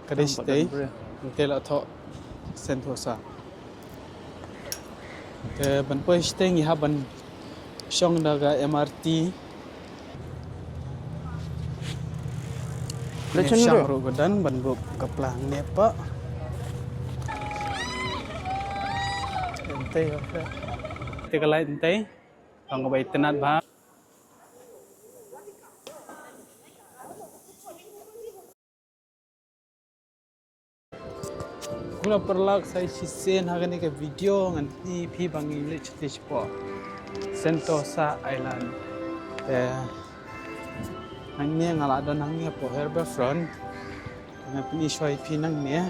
Kadistay, Tela Tho, Sentosa. The Banpo staying Haban Shong Daga MRT. Shang Rogodan, Banbuk Kaplang Nepa. Entay, take a light entay. Ang bay tenat ba. Kuna perlak saya sisen hagani ke video nganti pi bangi lich po Sentosa Island. Nangnya ngalada nangnya po Harbourfront. Ngapini shoy pi nangnya.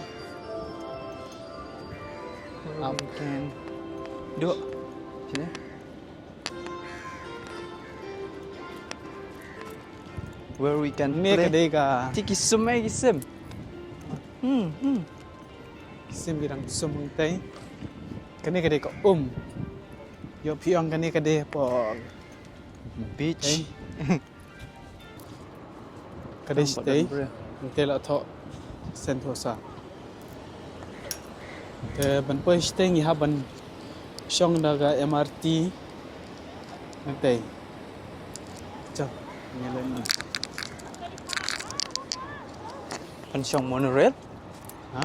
Can do sini. Where we can Ni play. kedai ka. Tiki sumai gisem. Sim birang sumungtay. Kani kedai ka Yo piang kani kedai po Beach. kedai stay. Tela Tho Sentosa. The Banpo staying Haban Shong Daga MRT. Nagtay. Chao. Ngalan ni. Pensiong monorail. Ha?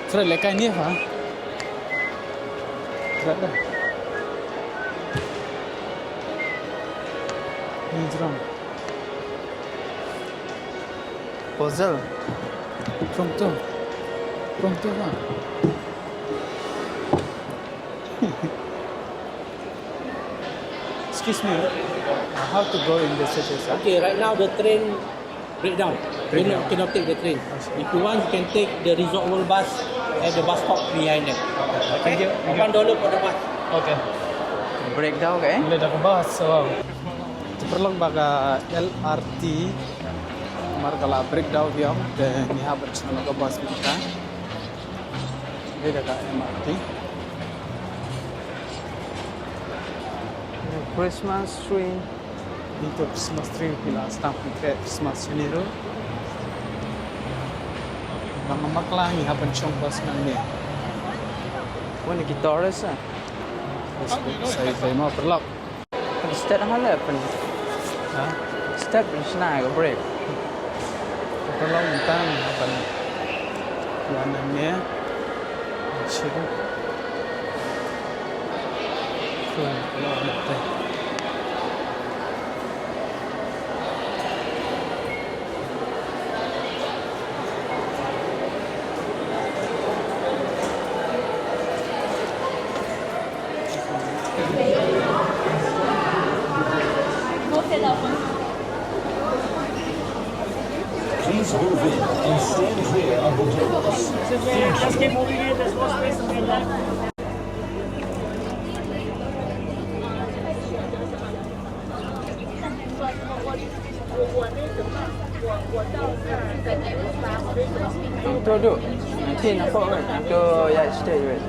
Fred lekay ni ha? Fred dah. Ni jerang. Puzzle. Pronto ha? Excuse me. How to go in the city? Sir? Okay, right now the train breakdown. Cannot take the train. If you want, you can take the Resort World bus at the bus stop behind them. Thank you. $1 for the bus. Okay. Breakdown ke? Boleh dah kebahas. So, terperlang baga LRT. Markala breakdown dia. Dan ni habat semua kebahas kita. Ini dah MRT. Christmas tree. Dito Christmas tree pila stamp kita Christmas Janeiro. Mga maklang haban siyang bus na niya. Wani guitarist ah. Saya mau perlak. Step hala pen. Ha? Step sna ke break. Perlak mentang haban. Yana niya. Siapa? Kalau ada. Please move in and stand clear of the doors. Just keep moving it, there's more space on the left. Duduk. Nanti nampak kan? Tu ya stay wait.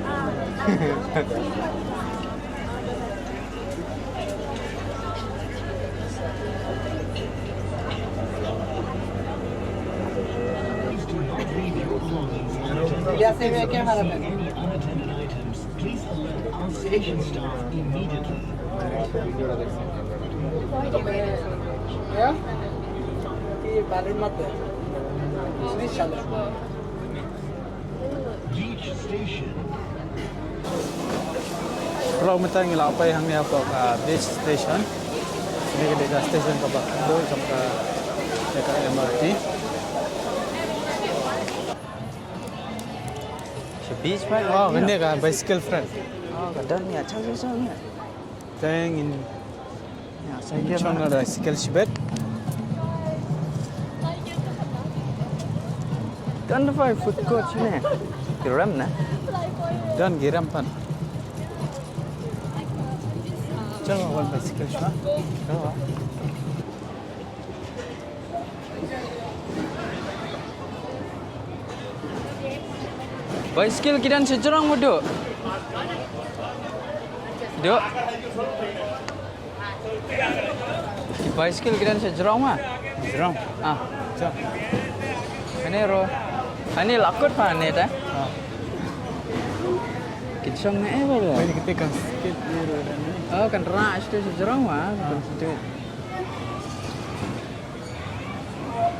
Ya se ve que unattended items. Please alert our station staff immediately. Ya? Di badan mata. Beach station. Kalau mentang ngila apa yang ni apa beach station. Ini ke dekat station kapal tu sampai dekat MRT. Beach right? Oh, ini kan bicycle friend. Oh, kadang ni acak susah ni. Teng in Ya, saya kira Chong ada bicycle shibet. kan ada food court sini. Geram na. Dan giram pan. Jangan awal bicycle shibet. Jangan. Bicycle kidan sejerang mo duk. Duk. Bicycle kidan sejerang mah. Jerang. Ah, Jangan. Ini ro. Ini lakut pa net eh. Ah. Kitsong na eh ba? Pwede kita kan sikit dulu dan ini. Oh, kan ras tu sejarah mah. Itu.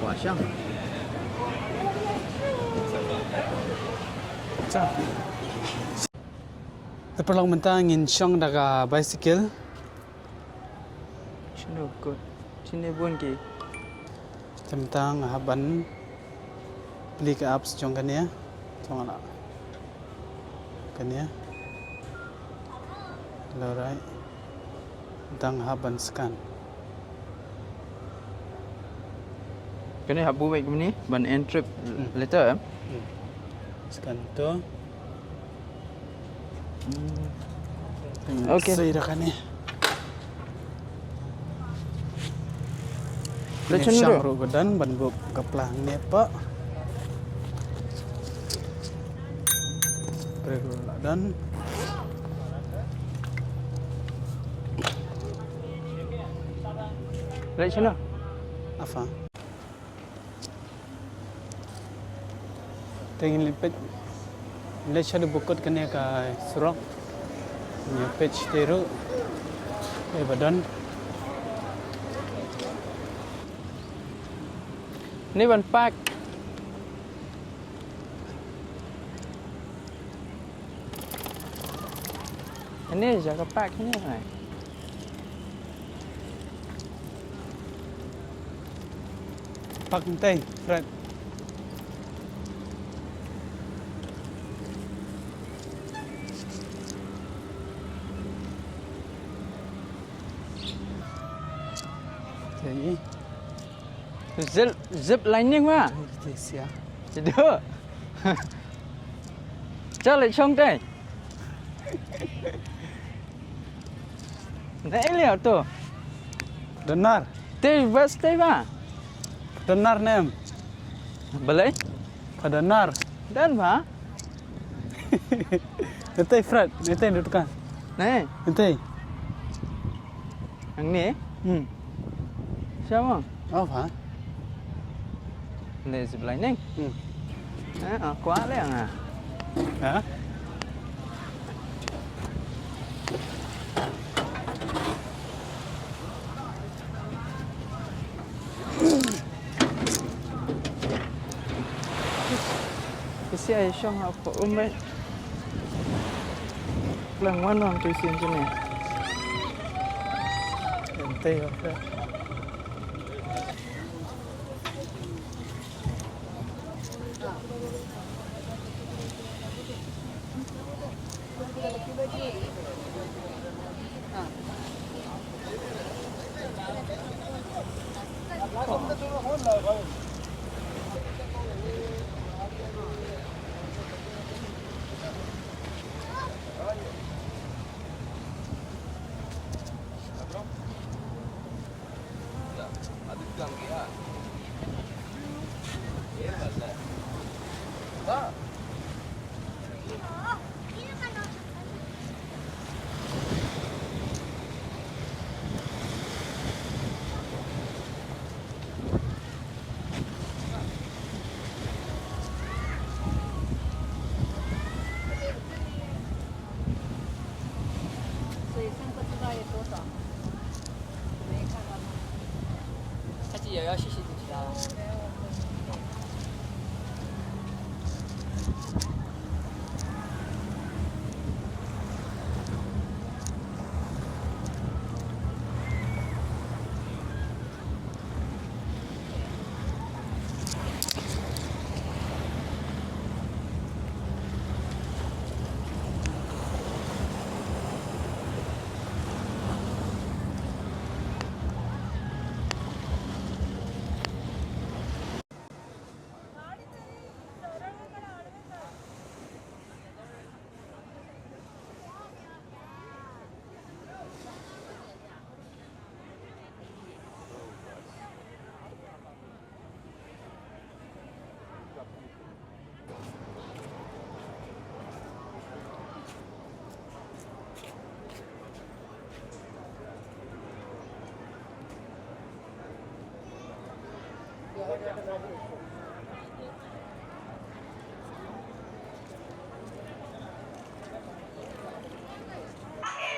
Wah, syang. Sa. Terperlang mentangin syong daga bicycle. Sino ko? Sino buon ki? Tentang haban beli ke apps jong kan ya. Jong ala. Kan ya. Alright. Tentang haban scan. Kini habu baik ni ban end trip later. Scan tu. Okay. Saya dah kan ya. Lecun Syang dulu. ru godan ban bu kaplang ni pak. Regular dan Lecun apa? Tengin lipet. Lecah di bukut kena ka surok. Nya page teru. Badan. Ni ban pak. Ini jaga pak ni kan. Pak teh, Fred. Jadi, Zip lining mah. itu sia. Tidak. Cari chong deh. Nah, lihat tu. Benar, Teh bas teh mah. benar nem. Boleh? Benar. Dan mah. Nanti Fred, nanti dudukan. Nih, Nanti. yang ni. Siapa? Apa? Ni zip lining. Kuat le ang ah. Ha? Kasi ay siyang apa umay. Lang one tu sin sini. Nanti, Fred.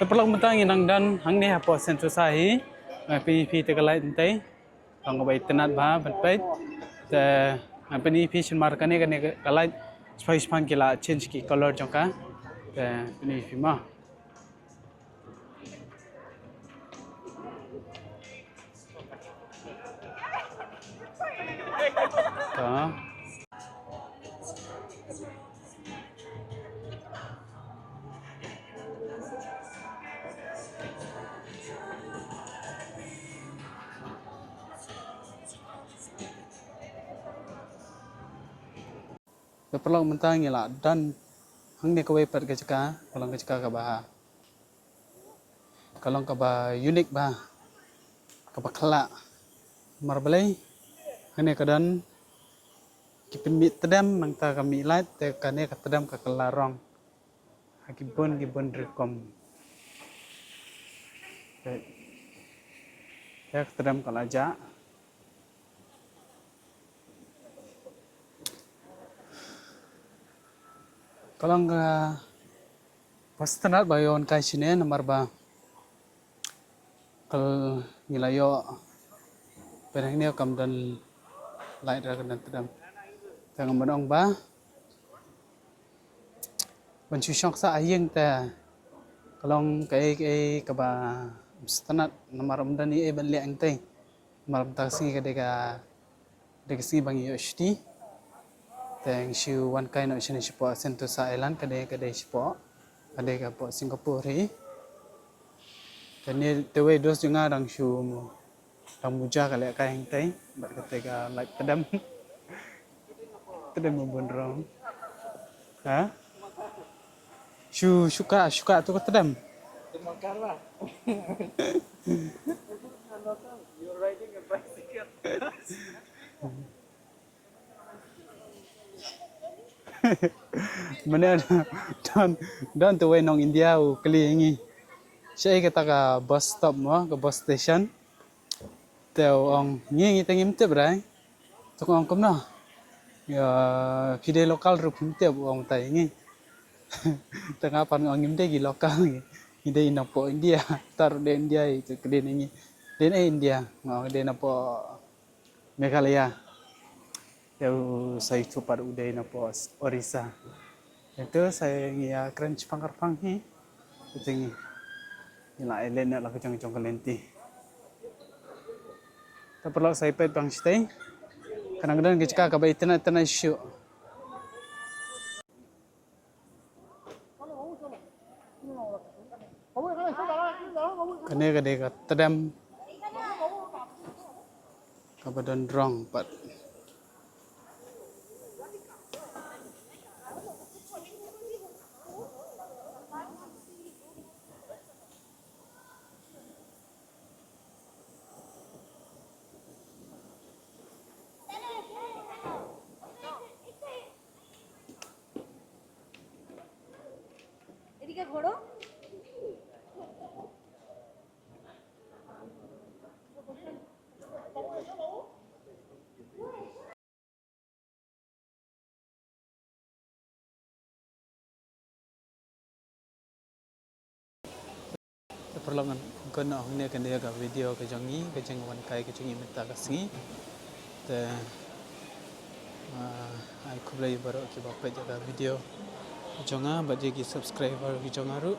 Terperlok mentang inang dan hang ni hapo sentu sahi PEP tegalai entai hang bai tenat ba batpai te PEP chin markane kane kalai spice pan kila change ki color jongka te PEP ma ta Terperlok mentang ila dan hang ni kawai pat kecaka kalau kecaka ka bah kalau ka ba unik ba ka ba khala marbalai hang ni kadan kipimit tedam mang ta kami light te kane ka tedam ka kelarong gibon rekom ya tedam kalaja kalau nggak pas tenat bayon kai sini nomor ba kal nilayo perang ni kam dan light ra kan tedam tang menong ba bancu syok sa ayeng ta kalau kai ka ba tenat nomor umdan ni ban le ang tai nomor ta singi ka deka singi bang yo shti teng shu one kind of shini sipo Sentosa Island kadai sipo kadai ka po Singapore hi kani tewe dos junga dang shu dang muja kale ka hang tai bat ka like tedam tedam bondrong ha suka tu ka tedam Temakar lah. You're riding a bicycle. Mana dan tu way nong India kali ini. Saya kata ka bus stop mo, ka bus station. Teo ong ngi tengim te brai. Tu ong kom no. Ya pide lokal rupum te ong tai ngi. Tengah pan ong ngim te gi lokal ngi. Ide ina po India, tar de India itu kede ngi. Den India, ngau de na po Meghalaya. Yang saya cuba udah na po Orissa. Itu saya ngia crunch pangkarpang hi. Itu ngi. Ila elena la kecang kalenti. Tapi saya pet bang stay. Kadang-kadang kecaka ka ba itena issue. Kane kade ka tedam. Ka badan drong pat. এদিকে ঘোরো Perlahan kena hanya kan dia ka video ke jangi ke jangwan kai ke jangi minta kasih. Te ai kublai baru ki bapak jaga video. Jangan baca ki subscriber ki jangan ru.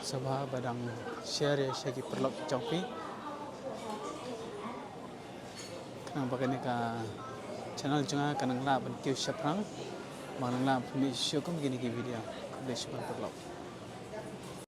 Sabah badang share ya share ki perlok jangpi. Kenang bagai ka channel jangan kenang la ban kiu syapang. Manang la pemi syukum gini ki video. Kublai syukur perlok.